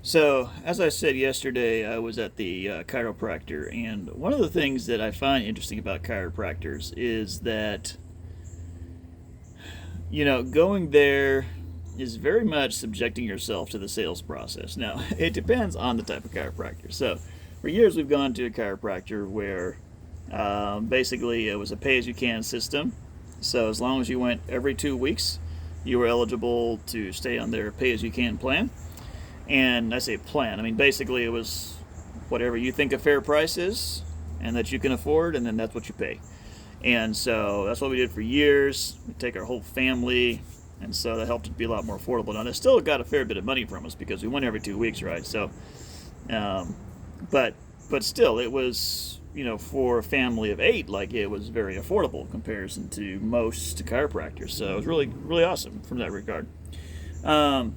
So, as I said yesterday, I was at the chiropractor, and one of the things that I find interesting about chiropractors is that, going there is very much subjecting yourself to the sales process. Now, it depends on the type of chiropractor. So, for years, we've gone to a chiropractor where basically it was a pay as you can system. So, as long as you went every 2 weeks, you were eligible to stay on their pay as you can plan. And I say plan, I mean basically it was whatever you think a fair price is and that you can afford, and then that's what you pay. And so that's what we did for years. We take our whole family, and so that helped it be a lot more affordable. Now they still got a fair bit of money from us because we went every 2 weeks, right? So, um, but still, it was for a family of eight, like it was very affordable in comparison to most chiropractors. So it was really really awesome from that regard. Um,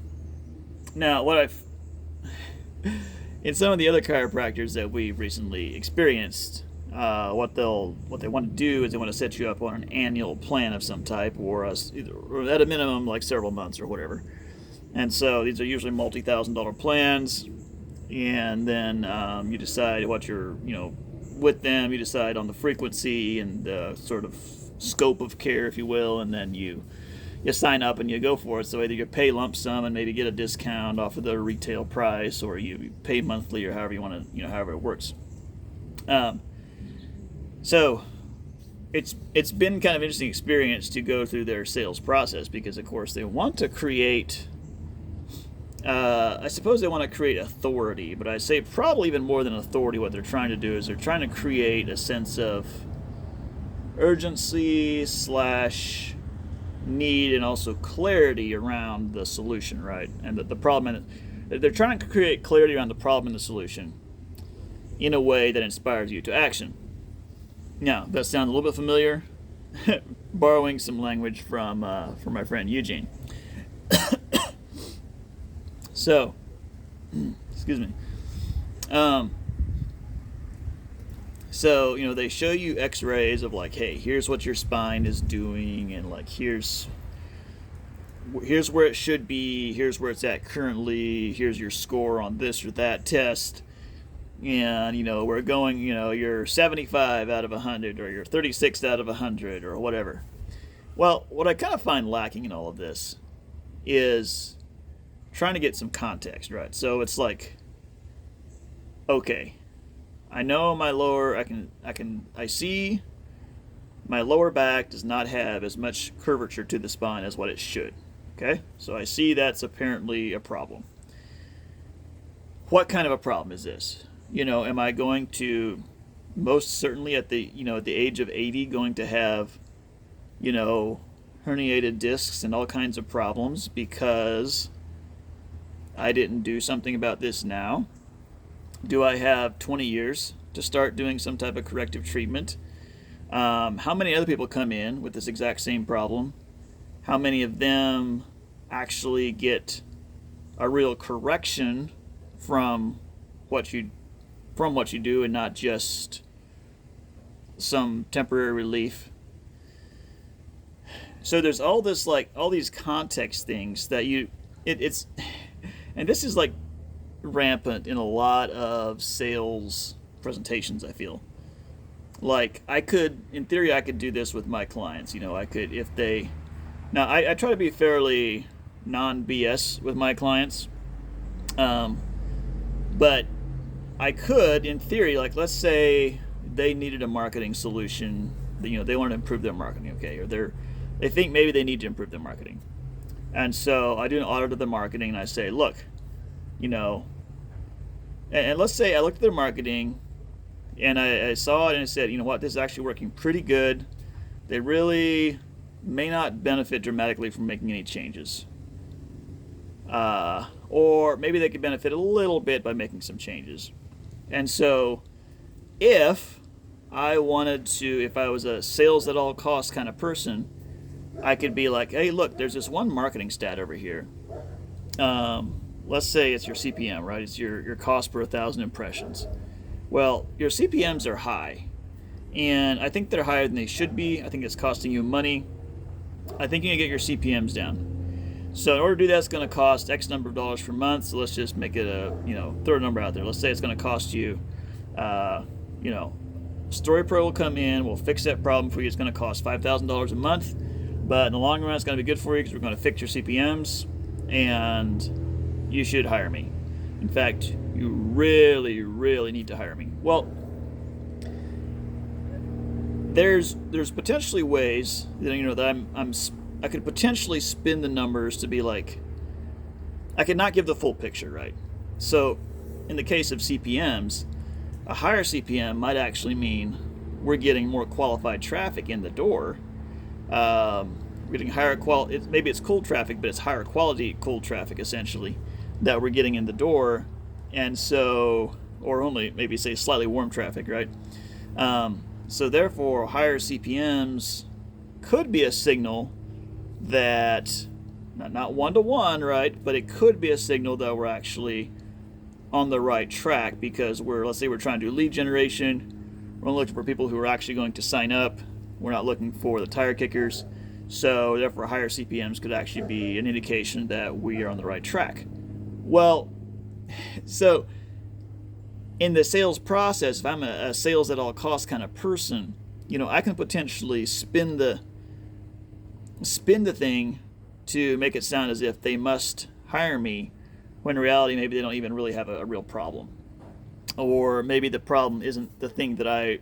Now, in some of the other chiropractors that we've recently experienced, what they want to do is they want to set you up on an annual plan of some type, or at a minimum like several months or whatever. And so these are usually multi-thousand-dollar plans, and then you decide what you're with them. You decide on the frequency and the sort of scope of care, if you will, and then you sign up and you go for it. So either you pay lump sum and maybe get a discount off of the retail price, or you pay monthly, or however you want to, however it works. Um, so it's been kind of interesting experience to go through their sales process because, of course, they want to create. I suppose they want to create authority, but I say probably even more than authority. What they're trying to do is they're trying to create a sense of urgency slash need and also clarity around the solution, right? And the problem, they're trying to create clarity around the problem and the solution in a way that inspires you to action. Now, that sounds a little bit familiar. Borrowing some language from my friend Eugene. So, excuse me. Um, so they show you X-rays of like, hey, here's what your spine is doing, and like here's where it should be, here's where it's at currently, here's your score on this or that test, and we're going, you're 75 out of 100, or you're 36 out of 100, or whatever. Well, what I kind of find lacking in all of this is trying to get some context, right? So it's like, okay, I know my lower, I see my lower back does not have as much curvature to the spine as what it should. Okay, so I see that's apparently a problem. What kind of a problem is this? Am I going to, most certainly at the age of 80, going to have, herniated discs and all kinds of problems because I didn't do something about this now? Do I have 20 years to start doing some type of corrective treatment? How many other people come in with this exact same problem? How many of them actually get a real correction from what you do, and not just some temporary relief? So there's all this, like, all these context things that it's and this is like rampant in a lot of sales presentations. I feel like in theory I could do this with my clients. I could, if they, now I try to be fairly non BS with my clients, but I could, in theory, like, let's say they needed a marketing solution. They want to improve their marketing, okay, or they think maybe they need to improve their marketing, and so I do an audit of the marketing, and I say, look, and let's say I looked at their marketing, and I saw it, and I said, you know what, this is actually working pretty good. They really may not benefit dramatically from making any changes. Or maybe they could benefit a little bit by making some changes. And so if I was a sales at all costs kind of person, I could be like, hey, look, there's this one marketing stat over here. Let's say it's your CPM, right? It's your cost per 1,000 impressions. Well, your CPMs are high, and I think they're higher than they should be. I think it's costing you money. I think you need to get your CPMs down. So in order to do that, it's going to cost X number of dollars per month. So let's just make it throw a number out there. Let's say it's going to cost you, you know, Story Pro will come in, we'll fix that problem for you. It's going to cost $5,000 a month, but in the long run, it's going to be good for you because we're going to fix your CPMs, and you should hire me. In fact, you really, really need to hire me. Well, there's potentially ways that I could potentially spin the numbers to be like, I could not give the full picture, right? So, in the case of CPMs, a higher CPM might actually mean we're getting more qualified traffic in the door. We're getting higher quality. Maybe it's cold traffic, but it's higher quality cold traffic essentially that we're getting in the door, and so, or only maybe say slightly warm traffic, right? So therefore, higher CPMs could be a signal that not one-to-one, right? But it could be a signal that we're actually on the right track because let's say we're trying to do lead generation. We're looking for people who are actually going to sign up. We're not looking for the tire kickers. So therefore, higher CPMs could actually be an indication that we are on the right track. Well, so in the sales process, if I'm a sales at all costs kind of person, I can potentially spin the thing to make it sound as if they must hire me, when in reality maybe they don't even really have a real problem. Or maybe the problem isn't the thing that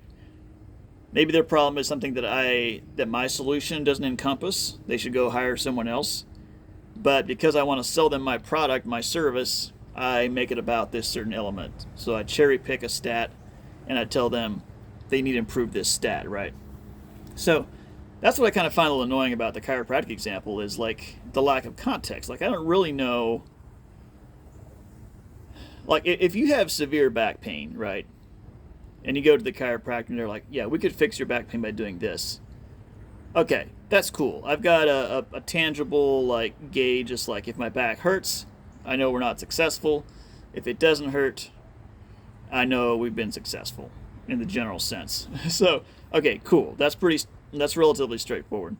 maybe their problem is something that my solution doesn't encompass. They should go hire someone else. But because I want to sell them my product, my service, I make it about this certain element. So I cherry pick a stat and I tell them they need to improve this stat, right? So that's what I kind of find a little annoying about the chiropractic example is like the lack of context. Like I don't really know. Like if you have severe back pain, right? And you go to the chiropractor and they're like, yeah, we could fix your back pain by doing this. Okay, that's cool. I've got a tangible like gauge. It's like if my back hurts, I know we're not successful. If it doesn't hurt, I know we've been successful in the general sense. So, okay, cool. That's relatively straightforward.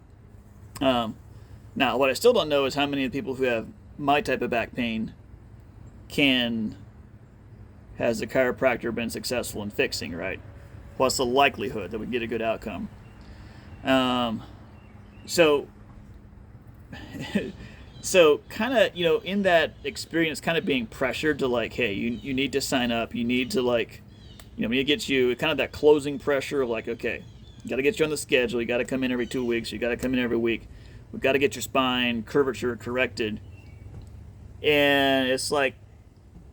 Now, what I still don't know is how many of the people who have my type of back pain has the chiropractor been successful in fixing, right? What's the likelihood that we get a good outcome? So kind of, in that experience, kind of being pressured to like, hey, you need to sign up. You need to like, we need to get you kind of that closing pressure of like, okay, you got to get you on the schedule. You got to come in every 2 weeks. You got to come in every week. We've got to get your spine curvature corrected. And it's like,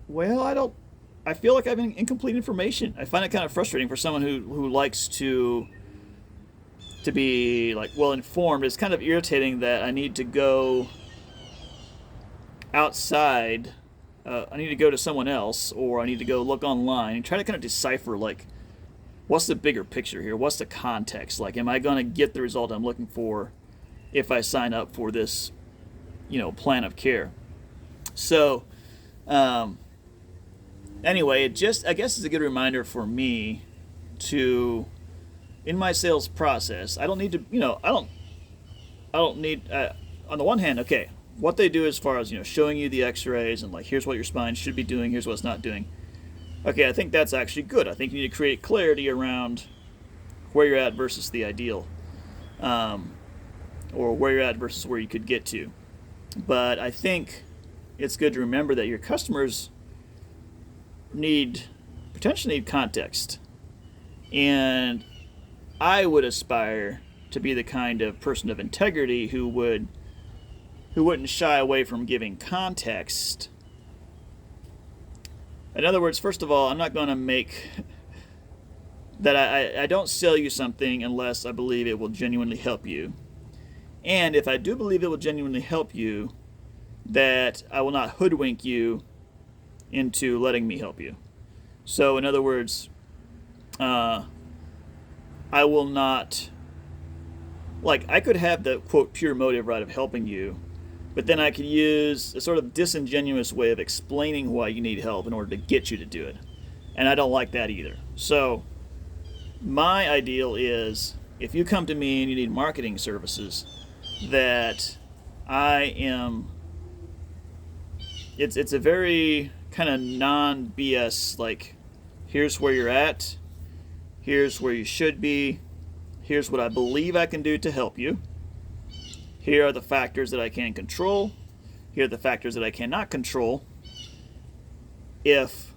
well, I feel like I have incomplete information. I find it kind of frustrating for someone who likes to be like well informed. It's kind of irritating that I need to go outside. I need to go to someone else, or I need to go look online and try to kind of decipher like what's the bigger picture here? What's the context? Like, am I going to get the result I'm looking for if I sign up for this, plan of care? So, anyway, I guess it's a good reminder for me to, in my sales process, I don't need to, I don't need, on the one hand, okay, what they do as far as, showing you the x-rays and like, here's what your spine should be doing, here's what it's not doing. Okay, I think that's actually good. I think you need to create clarity around where you're at versus the ideal, or where you're at versus where you could get to. But I think it's good to remember that your customers potentially need context. And I would aspire to be the kind of person of integrity who wouldn't shy away from giving context. In other words, first of all, I'm not going to make that I don't sell you something unless I believe it will genuinely help you. And if I do believe it will genuinely help you, that I will not hoodwink you into letting me help you. So in other words, I will not, like, I could have the quote pure motive, right, of helping you, but then I could use a sort of disingenuous way of explaining why you need help in order to get you to do it. And I don't like that either. So my ideal is if you come to me and you need marketing services, that I am it's a very kind of non BS, like, here's where you're at, here's where you should be, here's what I believe I can do to help you, here are the factors that I can control, here are the factors that I cannot control. If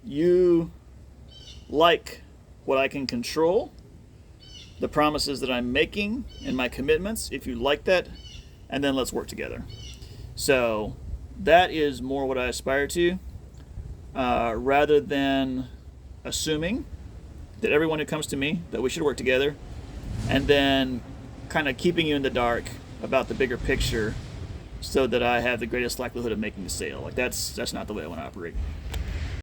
you like what I can control, the promises that I'm making and my commitments, if you like that, and then let's work together. So that is more what I aspire to, rather than assuming that everyone who comes to me that we should work together, and then kind of keeping you in the dark about the bigger picture so that I have the greatest likelihood of making a sale. Like that's not the way I want to operate.